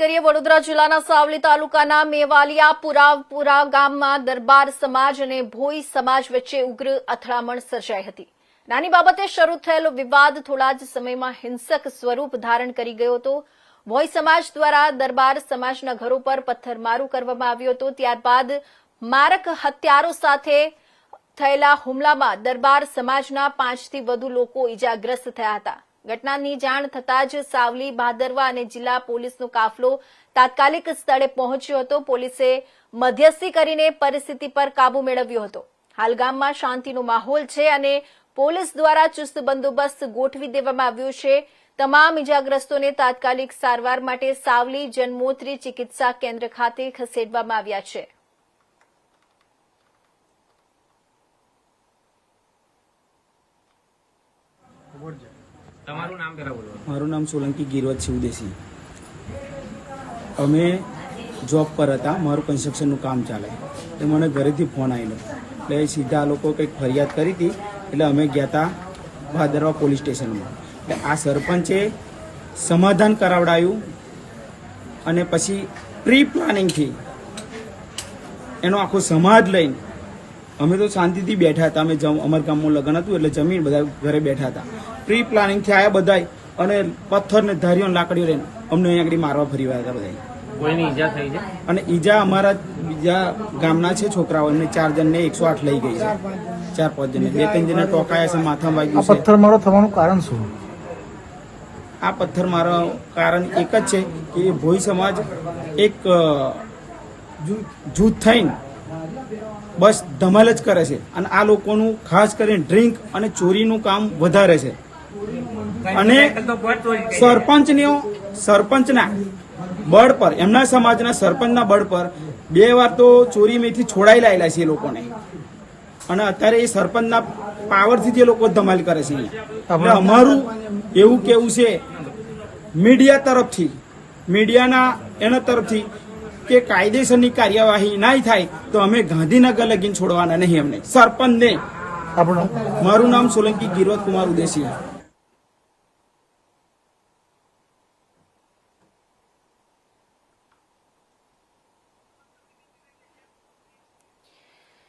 કરીએ વડોદરા જિલ્લાના સાવલી તાલુકાના મેવાલિયા પુરાપુરા ગામમાં દરબાર સમાજ અને ભોઈ સમાજ વચ્ચે ઉગ્ર અથડામણ સર્જાઈ હતી। નાની બાબતે શરૂ થયેલો વિવાદ થોડા જ સમયમાં હિંસક સ્વરૂપ ધારણ કરી ગયો હતો। ભોઈ સમાજ દ્વારા દરબાર સમાજના ઘરો પર પથ્થરમારો કરવામાં આવ્યો હતો। ત્યારબાદ મારક હત્યારો સાથે થયેલા હુમલામાં દરબાર સમાજના 5થી વધુ લોકો ઇજાગ્રસ્ત થયા હતા। ઘટનાની જાણ થતાં જ સાવલી, ભાદરવા અને જિલ્લા પોલીસનો કાફલો તાત્કાલિક સ્થળે પહોંચ્યો હતો। પોલીસે મધ્યસ્થી કરીને પરિસ્થિતિ પર કાબુ મેળવ્યો હતો। હાલ ગામમાં શાંતિનો માહોલ છે અને પોલીસ દ્વારા ચુસ્ત બંદોબસ્ત ગોઠવી દેવામાં આવ્યો છે। તમામ ઇજાગ્રસ્તોને તાત્કાલિક સારવાર માટે સાવલી જન્મોત્રી ચિકિત્સા કેન્દ્ર ખાતે ખસેડવામાં આવ્યા છે। મારું નામ સોલંકી ગિરવત શિવદેશી। અમે જોબ પર હતા, મારું કન્સ્ટ્રક્શનનું કામ ચાલે એટલે મને ઘરેથી ફોન આવેલો એટલે સીધા લોકો કંઈક ફરિયાદ કરી હતી એટલે અમે ગયા હતા ભાદરવા પોલીસ સ્ટેશનમાં। એટલે આ સરપંચે સમાધાન કરાવડાયું અને પછી પ્રી પ્લાનિંગથી એનો આખો સમાજ લઈને અમે તો શાંતિથી બેઠા હતા। અમે અમારા ગામમાં લગ્ન હતું એટલે જમીન બધા ઘરે બેઠા હતા। પ્રી પ્લાનિંગથી આવ્યા બધાય અને પથ્થર ને ધારીઓ લાકડીઓ લઈને અમને અહીંયા આગળ મારવા ફરી આવ્યા હતા બધા। કોઈની ઈજા થઈ છે? અને ઈજા અમારા બીજા ગામના છે છોકરાઓ, એમને 4 જણને 108 લઈ ગઈ છે। 4-5 જણને 2-3 જણને ટોકાયા છે, માથામાં વાગ્યું છે। પથ્થરમારો થવાનું કારણ શું? આ પથ્થરમારો કારણ એક જ છે કે એ ભોઈ સમાજ એક જૂથ થઈને બસ ધમાલ જ કરે છે અને આ લોકોનું ખાસ કરીને ડ્રિંક અને ચોરીનું કામ વધારે છે। અને સરપંચના બળ પર, એમના સમાજના સરપંચના બળ પર 2 વાર તો ચોરીમાંથી છોડાઈ લાયેલા છે એ લોકોને અને અત્યારે એ સરપંચના પાવરથી જે લોકો ધમાલ કરે છે અહીંયા। અમારું એવું કેવું છે મીડિયા તરફથી, મીડિયાના એના તરફથી કે કાયદેસરની કાર્યવાહી ના થાય તો અમે ગાંધીનગર લગીને છોડવાના નહીં। અમને સરપંચને, મારું નામ સોલંકી ગિરવત કુમાર ઉદેશી।